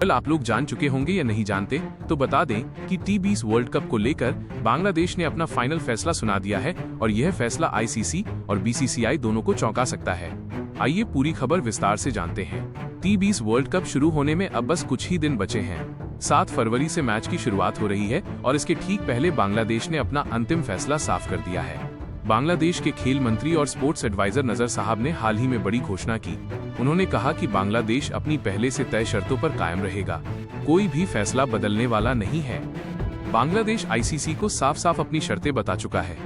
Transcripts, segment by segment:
कल आप लोग जान चुके होंगे या नहीं जानते, तो बता दें कि टी20 वर्ल्ड कप को लेकर बांग्लादेश ने अपना फाइनल फैसला सुना दिया है और यह फैसला आईसीसी और बीसीसीआई दोनों को चौंका सकता है। आइए पूरी खबर विस्तार से जानते हैं। टी20 वर्ल्ड कप शुरू होने में अब बस कुछ ही दिन बचे हैं। 7 फरवरी से मैच की शुरुआत हो रही है और इसके ठीक पहले बांग्लादेश ने अपना अंतिम फैसला साफ कर दिया है। बांग्लादेश के खेल मंत्री और स्पोर्ट्स एडवाइजर नजर साहब ने हाल ही में बड़ी घोषणा की। उन्होंने कहा कि बांग्लादेश अपनी पहले से तय शर्तों पर कायम रहेगा, कोई भी फैसला बदलने वाला नहीं है। बांग्लादेश आईसीसी को साफ साफ अपनी शर्तें बता चुका है।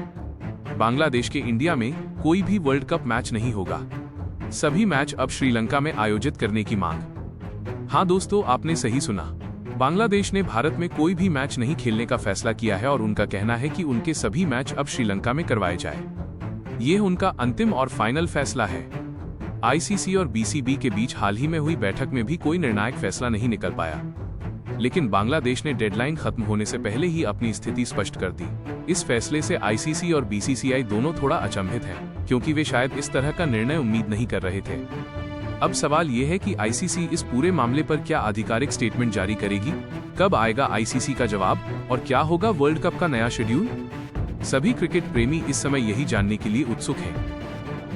बांग्लादेश के इंडिया में कोई भी वर्ल्ड कप मैच नहीं होगा। सभी मैच अब श्रीलंका में आयोजित करने की मांग। हाँ दोस्तों, आपने सही सुना। बांग्लादेश ने भारत में कोई भी मैच नहीं खेलने का फैसला किया है और उनका कहना है कि उनके सभी मैच अब श्रीलंका में करवाए जाए। ये उनका अंतिम और फाइनल फैसला है। आईसीसी और बीसीबी के बीच हाल ही में हुई बैठक में भी कोई निर्णायक फैसला नहीं निकल पाया, लेकिन बांग्लादेश ने डेडलाइन खत्म होने से पहले ही अपनी स्थिति स्पष्ट कर दी। इस फैसले से आईसीसी और बीसीसीआई दोनों थोड़ा अचंभित हैं, क्योंकि वे शायद इस तरह का निर्णय उम्मीद नहीं कर रहे थे। अब सवाल ये है कि आईसीसी इस पूरे मामले पर क्या आधिकारिक स्टेटमेंट जारी करेगी, कब आएगा आईसीसी का जवाब और क्या होगा वर्ल्ड कप का नया शेड्यूल। सभी क्रिकेट प्रेमी इस समय यही जानने के लिए उत्सुक हैं।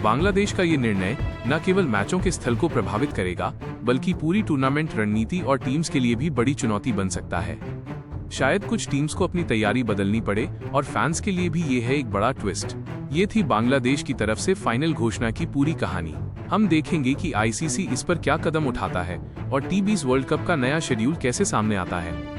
बांग्लादेश का ये निर्णय न केवल मैचों के स्थल को प्रभावित करेगा, बल्कि पूरी टूर्नामेंट रणनीति और टीम्स के लिए भी बड़ी चुनौती बन सकता है। शायद कुछ टीम्स को अपनी तैयारी बदलनी पड़े और फैंस के लिए भी ये है एक बड़ा ट्विस्ट। ये थी बांग्लादेश की तरफ से फाइनल घोषणा की पूरी कहानी। हम देखेंगे कि आईसीसी इस पर क्या कदम उठाता है और टी20 वर्ल्ड कप का नया शेड्यूल कैसे सामने आता है।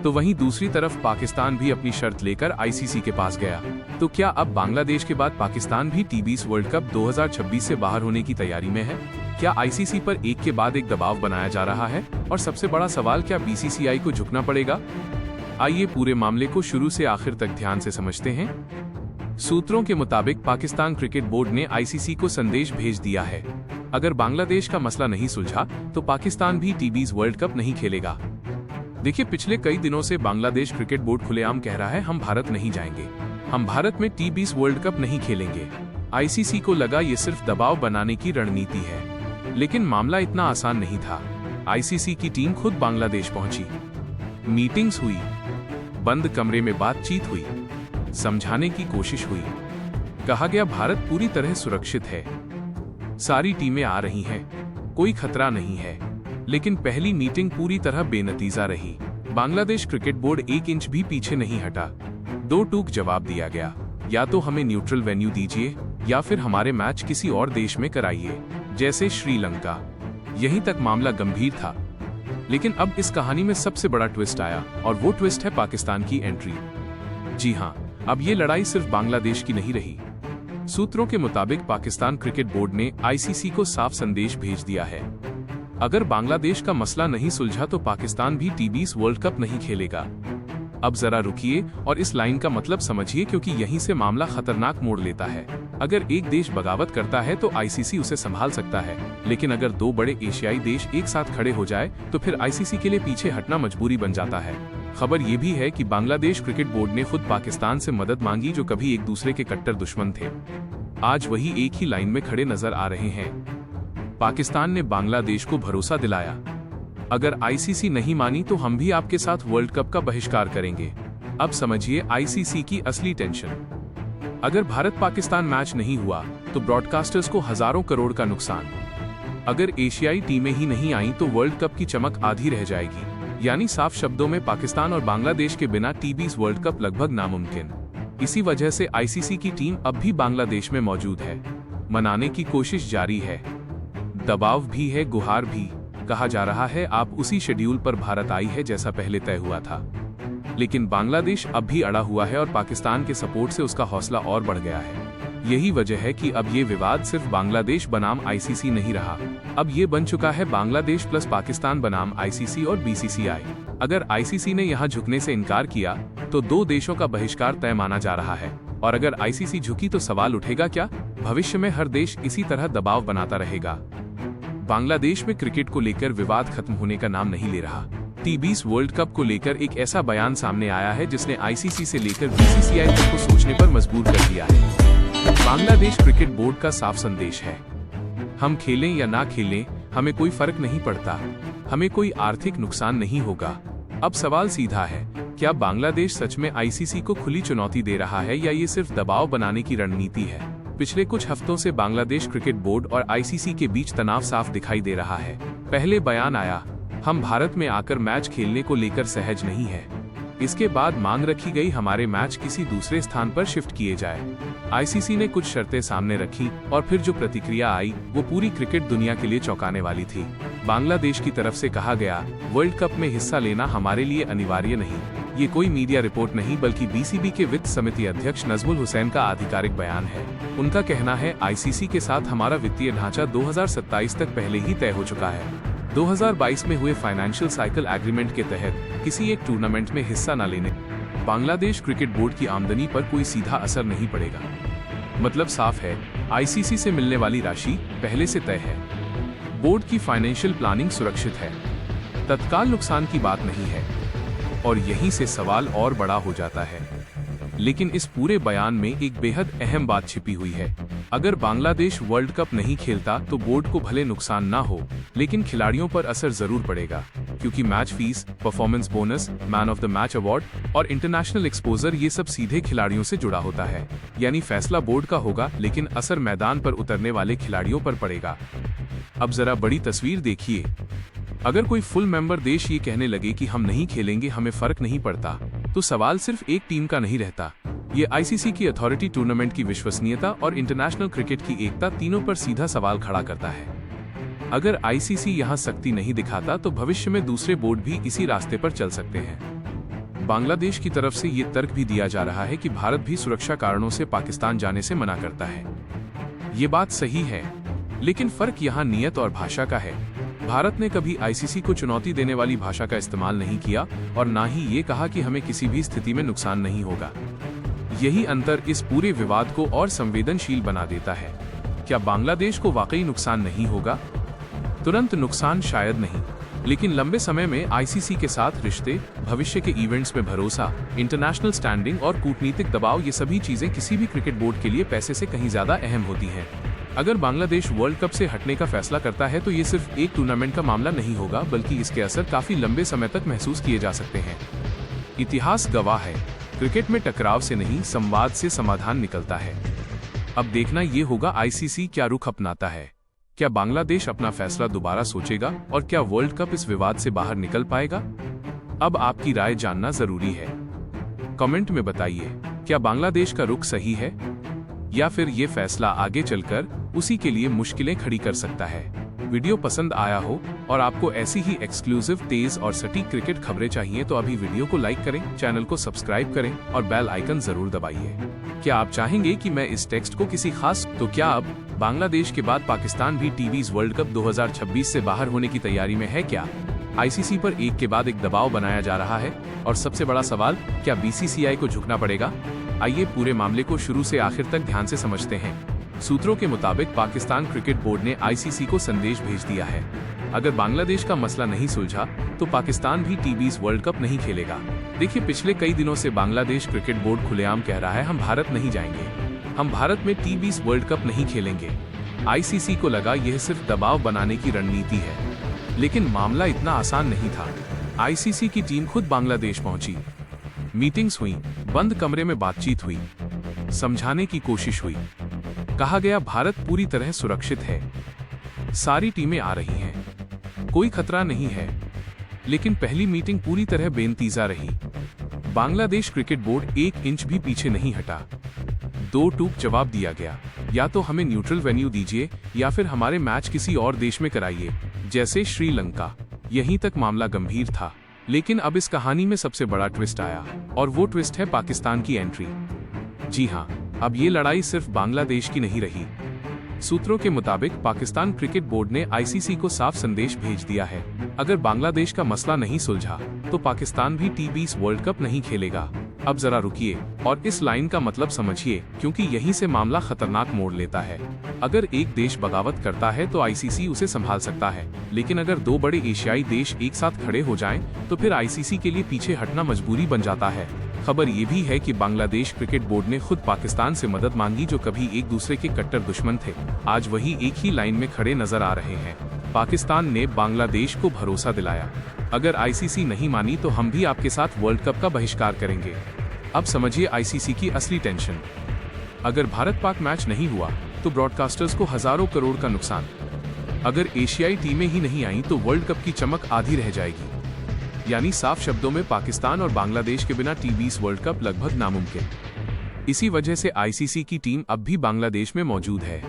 तो वहीं दूसरी तरफ पाकिस्तान भी अपनी शर्त लेकर आईसीसी के पास गया। तो क्या अब बांग्लादेश के बाद पाकिस्तान भी टी20 वर्ल्ड कप 2026 से बाहर होने की तैयारी में है? क्या आईसीसी पर एक के बाद एक दबाव बनाया जा रहा है? और सबसे बड़ा सवाल, क्या बीसीसीआई को झुकना पड़ेगा? आइए पूरे मामले को शुरू से आखिर तक ध्यान से समझते हैं। सूत्रों के मुताबिक पाकिस्तान क्रिकेट बोर्ड ने आईसीसी को संदेश भेज दिया है। अगर बांग्लादेश का मसला नहीं सुलझा तो पाकिस्तान भी टी20 वर्ल्ड कप नहीं खेलेगा। देखिए, पिछले कई दिनों से बांग्लादेश क्रिकेट बोर्ड खुलेआम कह रहा है, हम भारत नहीं जाएंगे, हम भारत में टी20 वर्ल्ड कप नहीं खेलेंगे। आईसीसी को लगा ये सिर्फ दबाव बनाने की रणनीति है, लेकिन मामला इतना आसान नहीं था। आईसीसी की टीम खुद बांग्लादेश पहुंची, मीटिंग्स हुई, बंद कमरे में बातचीत हुई, समझाने की कोशिश हुई। कहा गया भारत पूरी तरह सुरक्षित है, सारी टीमें आ रही हैं, कोई खतरा नहीं है। लेकिन पहली मीटिंग पूरी तरह बेनतीजा रही। बांग्लादेश क्रिकेट बोर्ड 1 इंच भी पीछे नहीं हटा। 2 टूक जवाब दिया गया, या तो हमें न्यूट्रल वेन्यू दीजिए या फिर हमारे मैच किसी और देश में कराइए, जैसे श्रीलंका। यहीं तक मामला गंभीर था। लेकिन अब इस कहानी में सबसे बड़ा ट्विस्ट आया और वो ट्विस्ट है पाकिस्तान की एंट्री। जी हाँ, अब ये लड़ाई सिर्फ बांग्लादेश की नहीं रही। सूत्रों के मुताबिक पाकिस्तान क्रिकेट बोर्ड ने आईसीसी को साफ संदेश भेज दिया है, अगर बांग्लादेश का मसला नहीं सुलझा तो पाकिस्तान भी टी20 वर्ल्ड कप नहीं खेलेगा। अब जरा रुकिए और इस लाइन का मतलब समझिए, क्योंकि यहीं से मामला खतरनाक मोड़ लेता है। अगर एक देश बगावत करता है तो आईसीसी उसे संभाल सकता है, लेकिन अगर 2 बड़े एशियाई देश एक साथ खड़े हो जाए तो फिर आईसीसी के लिए पीछे हटना मजबूरी बन जाता है। खबर ये भी है कि बांग्लादेश क्रिकेट बोर्ड ने खुद पाकिस्तान से मदद मांगी, जो कभी एक दूसरे के कट्टर दुश्मन थे, आज वही एक ही लाइन में खड़े नजर आ रहे हैं। पाकिस्तान ने बांग्लादेश को भरोसा दिलाया, अगर आईसीसी नहीं मानी तो हम भी आपके साथ वर्ल्ड कप का बहिष्कार करेंगे। अब समझिए आईसीसी की असली टेंशन। अगर भारत पाकिस्तान मैच नहीं हुआ तो ब्रॉडकास्टर्स को हजारों करोड़ का नुकसान। अगर एशियाई टीमें ही नहीं आईं तो वर्ल्ड कप की चमक आधी रह जाएगी। यानी साफ शब्दों में पाकिस्तान और बांग्लादेश के बिना टी20 वर्ल्ड कप लगभग नामुमकिन। इसी वजह से आईसीसी की टीम अब भी बांग्लादेश में मौजूद है, मनाने की कोशिश जारी है, दबाव भी है, गुहार भी। कहा जा रहा है आप उसी शेड्यूल पर भारत आई है जैसा पहले तय हुआ था। लेकिन बांग्लादेश अब भी अड़ा हुआ है और पाकिस्तान के सपोर्ट से उसका हौसला और बढ़ गया है। यही वजह है कि अब ये विवाद सिर्फ बांग्लादेश बनाम आईसीसी नहीं रहा, अब ये बन चुका है बांग्लादेश प्लस पाकिस्तान बनाम आईसीसी और बीसीसीआई। अगर आईसीसी ने यहाँ झुकने से इनकार किया तो 2 देशों का बहिष्कार तय माना जा रहा है, और अगर आईसीसी झुकी तो सवाल उठेगा, क्या भविष्य में हर देश इसी तरह दबाव बनाता रहेगा? बांग्लादेश में क्रिकेट को लेकर विवाद खत्म होने का नाम नहीं ले रहा। टी20 वर्ल्ड कप को लेकर एक ऐसा बयान सामने आया है जिसने आईसीसी से लेकर बीसीसीआई तक को सोचने पर मजबूर कर दिया है। बांग्लादेश क्रिकेट बोर्ड का साफ संदेश है, हम खेलें या ना खेलें, हमें कोई फर्क नहीं पड़ता, हमें कोई आर्थिक नुकसान नहीं होगा। अब सवाल सीधा है, क्या बांग्लादेश सच में आईसीसी को खुली चुनौती दे रहा है या ये सिर्फ दबाव बनाने की रणनीति है? पिछले कुछ हफ्तों से बांग्लादेश क्रिकेट बोर्ड और आईसीसी के बीच तनाव साफ दिखाई दे रहा है। पहले बयान आया, हम भारत में आकर मैच खेलने को लेकर सहज नहीं है। इसके बाद मांग रखी गई, हमारे मैच किसी दूसरे स्थान पर शिफ्ट किए जाए। आईसीसी ने कुछ शर्तें सामने रखी और फिर जो प्रतिक्रिया आई वो पूरी क्रिकेट दुनिया के लिए चौंकाने वाली थी। बांग्लादेश की तरफ से कहा गया, वर्ल्ड कप में हिस्सा लेना हमारे लिए अनिवार्य नहीं। ये कोई मीडिया रिपोर्ट नहीं बल्कि बीसीबी के वित्त समिति अध्यक्ष नजमुल हुसैन का आधिकारिक बयान है। उनका कहना है, आईसीसी के साथ हमारा वित्तीय ढांचा 2027 तक पहले ही तय हो चुका है। 2022 में हुए फाइनेंशियल साइकिल एग्रीमेंट के तहत किसी एक टूर्नामेंट में हिस्सा न लेने बांग्लादेश क्रिकेट बोर्ड की आमदनी पर कोई सीधा असर नहीं पड़ेगा। मतलब साफ है, आईसीसी से मिलने वाली राशि पहले से तय है। बोर्ड की फाइनेंशियल प्लानिंग सुरक्षित है, तत्काल नुकसान की बात नहीं है। और यहीं से सवाल और बड़ा हो जाता है। लेकिन इस पूरे बयान में एक बेहद अहम बात छिपी हुई है। अगर बांग्लादेश वर्ल्ड कप नहीं खेलता तो बोर्ड को भले नुकसान ना हो, लेकिन खिलाड़ियों पर असर जरूर पड़ेगा, क्योंकि match fees, performance bonus, man of the match award और इंटरनेशनल एक्सपोजर ये सब सीधे खिलाड़ियों से जुड़ा होता है। यानी फैसला बोर्ड का होगा, लेकिन असर मैदान पर उतरने वाले खिलाड़ियों पर पड़ेगा। अब जरा बड़ी तस्वीर देखिए। अगर कोई फुल मेंबर देश ये कहने लगे कि हम नहीं खेलेंगे, हमें फर्क नहीं पड़ता, तो सवाल सिर्फ एक टीम का नहीं रहता। ये आईसीसी की अथॉरिटी, टूर्नामेंट की विश्वसनीयता और इंटरनेशनल क्रिकेट की एकता, तीनों पर सीधा सवाल खड़ा करता है। अगर आईसीसी यहाँ सख्ती नहीं दिखाता तो भविष्य में दूसरे बोर्ड भी इसी रास्ते पर चल सकते हैं। बांग्लादेश की तरफ से ये तर्क भी दिया जा रहा है कि भारत भी सुरक्षा कारणों से पाकिस्तान जाने से मना करता है। ये बात सही है, लेकिन फर्क यहाँ नियत और भाषा का है। भारत ने कभी आईसीसी को चुनौती देने वाली भाषा का इस्तेमाल नहीं किया और ना ही ये कहा कि हमें किसी भी स्थिति में नुकसान नहीं होगा। यही अंतर इस पूरे विवाद को और संवेदनशील बना देता है। क्या बांग्लादेश को वाकई नुकसान नहीं होगा? तुरंत नुकसान शायद नहीं, लेकिन लंबे समय में आईसीसी के साथ रिश्ते, भविष्य के इवेंट्स में भरोसा, इंटरनेशनल स्टैंडिंग और कूटनीतिक दबाव, ये सभी चीजें किसी भी क्रिकेट बोर्ड के लिए पैसे से कहीं ज्यादा अहम होती हैं। अगर बांग्लादेश वर्ल्ड कप से हटने का फैसला करता है तो ये सिर्फ एक टूर्नामेंट का मामला नहीं होगा, बल्कि इसके असर काफी लंबे समय तक महसूस किए जा सकते हैं। इतिहास गवाह है, क्रिकेट में टकराव से नहीं, संवाद से समाधान निकलता है। अब देखना ये होगा आईसीसी क्या रुख अपनाता है। क्या बांग्लादेश अपना फैसला दोबारा सोचेगा और क्या वर्ल्ड कप इस विवाद से बाहर निकल पाएगा? अब आपकी राय जानना जरूरी है। कमेंट में बताइए, क्या बांग्लादेश का रुख सही है या फिर ये फैसला आगे चलकर उसी के लिए मुश्किलें खड़ी कर सकता है। वीडियो पसंद आया हो और आपको ऐसी ही एक्सक्लूसिव, तेज और सटीक क्रिकेट खबरें चाहिए तो अभी वीडियो को लाइक करें, चैनल को सब्सक्राइब करें और बेल आइकन जरूर दबाइए। क्या आप चाहेंगे कि मैं इस टेक्स्ट को किसी खास, तो क्या अब बांग्लादेश के बाद पाकिस्तान भी टीबीज वर्ल्ड कप 2026 से बाहर होने की तैयारी में है क्या? आईसीसी पर एक के बाद एक दबाव बनाया जा रहा है और सबसे बड़ा सवाल, क्या बीसीसीआई को झुकना पड़ेगा? आइए पूरे मामले को शुरू से आखिर तक ध्यान से समझते हैं। सूत्रों के मुताबिक पाकिस्तान क्रिकेट बोर्ड ने आईसीसी को संदेश भेज दिया है, अगर बांग्लादेश का मसला नहीं सुलझा तो पाकिस्तान भी टी20 वर्ल्ड कप नहीं खेलेगा। देखिए, पिछले कई दिनों से बांग्लादेश क्रिकेट बोर्ड खुलेआम कह रहा है, हम भारत नहीं जाएंगे, हम भारत में टी20 वर्ल्ड कप नहीं खेलेंगे। आईसीसी को लगा यह सिर्फ दबाव बनाने की रणनीति है, लेकिन मामला इतना आसान नहीं था। आईसीसी की टीम खुद बांग्लादेश पहुंची, मीटिंग्स हुई, बंद कमरे में बातचीत हुई, समझाने की कोशिश हुई। कहा गया भारत पूरी तरह सुरक्षित है, सारी टीमें आ रही हैं, कोई खतरा नहीं है। लेकिन पहली मीटिंग पूरी तरह बेनतीजा रही। बांग्लादेश क्रिकेट बोर्ड एक इंच भी पीछे नहीं हटा। दो टूक जवाब दिया गया, या तो हमें न्यूट्रल वेन्यू दीजिए या फिर हमारे मैच किसी और देश में कराइए, जैसे श्रीलंका। यहीं तक मामला गंभीर था, लेकिन अब इस कहानी में सबसे बड़ा ट्विस्ट आया, और वो ट्विस्ट है पाकिस्तान की एंट्री। जी हाँ, अब ये लड़ाई सिर्फ बांग्लादेश की नहीं रही। सूत्रों के मुताबिक पाकिस्तान क्रिकेट बोर्ड ने आईसीसी को साफ संदेश भेज दिया है, अगर बांग्लादेश का मसला नहीं सुलझा तो पाकिस्तान भी टी20 वर्ल्ड कप नहीं खेलेगा। अब जरा रुकिए और इस लाइन का मतलब समझिए, क्योंकि यहीं से मामला खतरनाक मोड़ लेता है। अगर एक देश बगावत करता है तो आईसीसी उसे संभाल सकता है, लेकिन अगर दो बड़े एशियाई देश एक साथ खड़े हो जाएं, तो फिर आईसीसी के लिए पीछे हटना मजबूरी बन जाता है। खबर ये भी है कि बांग्लादेश क्रिकेट बोर्ड ने खुद पाकिस्तान से मदद मांगी, जो कभी एक दूसरे के कट्टर दुश्मन थे, आज वही एक ही लाइन में खड़े नजर आ रहे हैं। पाकिस्तान ने बांग्लादेश को भरोसा दिलाया, अगर आईसीसी नहीं मानी तो हम भी आपके साथ वर्ल्ड कप का बहिष्कार करेंगे। अब समझिए आईसीसी की असली टेंशन। अगर भारत पाक मैच नहीं हुआ तो ब्रॉडकास्टर्स को हजारों करोड़ का नुकसान। अगर एशियाई टीमें ही नहीं आईं तो वर्ल्ड कप की चमक आधी रह जाएगी। यानी साफ शब्दों में पाकिस्तान और बांग्लादेश के बिना T20 वर्ल्ड कप लगभग नामुमकिन। इसी वजह से आईसीसी की टीम अब भी बांग्लादेश में मौजूद है।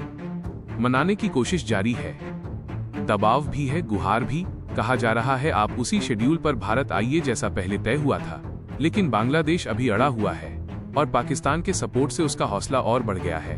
मनाने की कोशिश जारी है, दबाव भी है, गुहार भी। कहा जा रहा है आप उसी शेड्यूल पर भारत आइए जैसा पहले तय हुआ था, लेकिन बांग्लादेश अभी अड़ा हुआ है और पाकिस्तान के सपोर्ट से उसका हौसला और बढ़ गया है।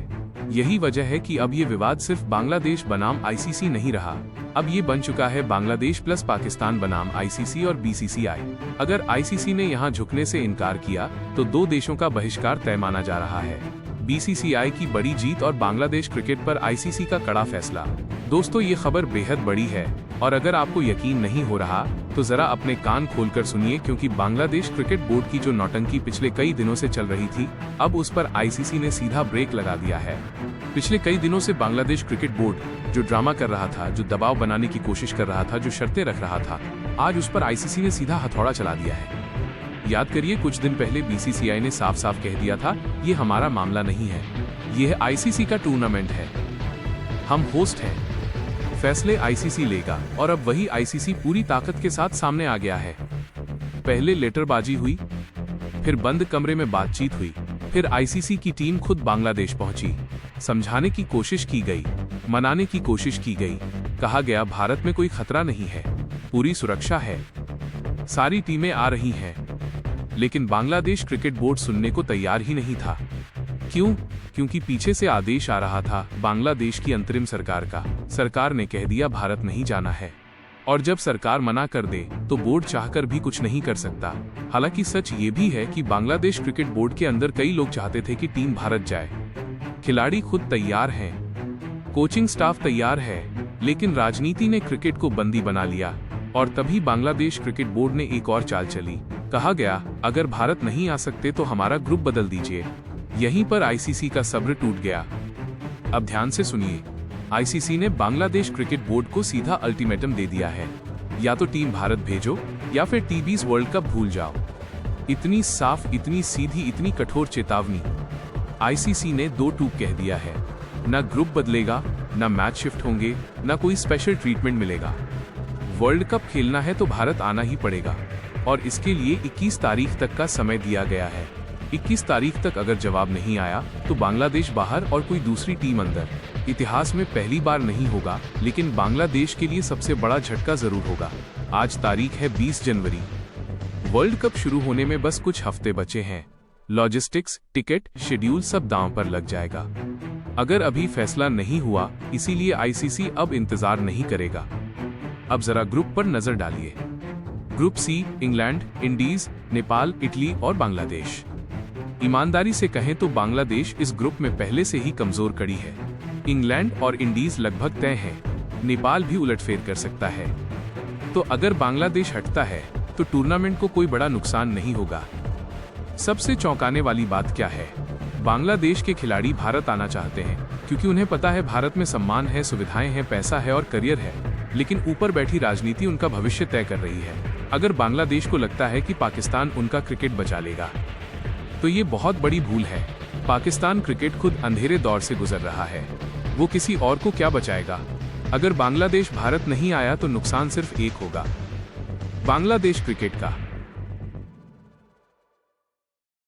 यही वजह है कि अब ये विवाद सिर्फ बांग्लादेश बनाम आईसीसी नहीं रहा, अब ये बन चुका है बांग्लादेश प्लस पाकिस्तान बनाम आईसीसी और बीसीसीआई। अगर आईसीसी ने यहाँ झुकने से इनकार किया तो दो देशों का बहिष्कार तय माना जा रहा है। बीसीसीआई की बड़ी जीत और बांग्लादेश क्रिकेट पर आईसीसी का कड़ा फैसला। दोस्तों, ये खबर बेहद बड़ी है और अगर आपको यकीन नहीं हो रहा तो जरा अपने कान खोलकर सुनिए, क्योंकि बांग्लादेश क्रिकेट बोर्ड की जो नौटंकी पिछले कई दिनों से चल रही थी, अब उस पर आईसीसी ने सीधा ब्रेक लगा दिया है। पिछले कई दिनों से बांग्लादेश क्रिकेट बोर्ड जो ड्रामा कर रहा था, जो दबाव बनाने की कोशिश कर रहा था, जो शर्तें रख रहा था, आज उस पर आईसीसी ने सीधा हथौड़ा चला दिया है। याद करिए, कुछ दिन पहले बीसीसीआई ने साफ साफ कह दिया था, ये हमारा मामला नहीं है, ये आईसीसी का टूर्नामेंट है, हम होस्ट हैं, फैसले आईसीसी लेगा। और अब वही आईसीसी पूरी ताकत के साथ सामने आ गया है। पहले लेटरबाजी हुई, फिर बंद कमरे में बातचीत हुई, फिर आईसीसी की टीम खुद बांग्लादेश पहुंची, समझाने की कोशिश की गई, मनाने की कोशिश की गई। कहा गया भारत में कोई खतरा नहीं है, पूरी सुरक्षा है, सारी टीमें आ रही हैं। लेकिन बांग्लादेश क्रिकेट बोर्ड सुनने को तैयार ही नहीं था। क्यों? क्योंकि पीछे से आदेश आ रहा था बांग्लादेश की अंतरिम सरकार का। सरकार ने कह दिया भारत नहीं जाना है, और जब सरकार मना कर दे तो बोर्ड चाहकर भी कुछ नहीं कर सकता। हालांकि सच ये भी है कि बांग्लादेश क्रिकेट बोर्ड के अंदर कई लोग चाहते थे कि टीम भारत जाए। खिलाड़ी खुद तैयार हैं, कोचिंग स्टाफ तैयार है, लेकिन राजनीति ने क्रिकेट को बंदी बना लिया और तभी बांग्लादेश क्रिकेट बोर्ड ने एक और चाल चली। कहा गया अगर भारत नहीं आ सकते तो हमारा ग्रुप बदल दीजिए। यहीं पर आईसीसी का सब्र टूट गया। अब ध्यान से सुनिए, आईसीसी ने बांग्लादेश क्रिकेट बोर्ड को सीधा अल्टीमेटम दे दिया है, या तो टीम भारत भेजो या फिर T20 वर्ल्ड कप भूल जाओ। इतनी साफ, इतनी सीधी, इतनी कठोर चेतावनी आईसीसी ने दो टूक कह दिया है। न ग्रुप बदलेगा, न मैच शिफ्ट होंगे, न कोई स्पेशल ट्रीटमेंट मिलेगा। वर्ल्ड कप खेलना है तो भारत आना ही पड़ेगा, और इसके लिए 21 तारीख तक का समय दिया गया है। 21 तारीख तक अगर जवाब नहीं आया तो बांग्लादेश बाहर और कोई दूसरी टीम अंदर। इतिहास में पहली बार नहीं होगा, लेकिन बांग्लादेश के लिए सबसे बड़ा झटका जरूर होगा। आज तारीख है 20 जनवरी। वर्ल्ड कप शुरू होने में बस कुछ हफ्ते बचे हैं। लॉजिस्टिक्स, टिकट, शेड्यूल सब दांव पर लग जाएगा अगर अभी फैसला नहीं हुआ। इसीलिए आईसीसी अब इंतजार नहीं करेगा। अब जरा ग्रुप पर नजर डालिए। Group C, England, Indies, Nepal, Italy और बांग्लादेश। ईमानदारी से कहें तो बांग्लादेश इस ग्रुप में पहले से ही कमजोर कड़ी है। इंग्लैंड और इंडीज लगभग तय हैं, नेपाल भी उलटफेर कर सकता है। तो अगर बांग्लादेश हटता है तो टूर्नामेंट को कोई बड़ा नुकसान नहीं होगा। सबसे चौंकाने वाली बात क्या है? बांग्लादेश के खिलाड़ी भारत आना चाहते हैं क्योंकि उन्हें पता है भारत में सम्मान है, सुविधाएं हैं, पैसा है और करियर है। लेकिन ऊपर बैठी राजनीति उनका भविष्य तय कर रही है। अगर बांग्लादेश को लगता है कि पाकिस्तान उनका क्रिकेट बचा लेगा तो ये बहुत बड़ी भूल है। पाकिस्तान क्रिकेट खुद अंधेरे दौर से गुजर रहा है, वो किसी और को क्या बचाएगा? अगर बांग्लादेश भारत नहीं आया तो नुकसान सिर्फ एक होगा, बांग्लादेश क्रिकेट का।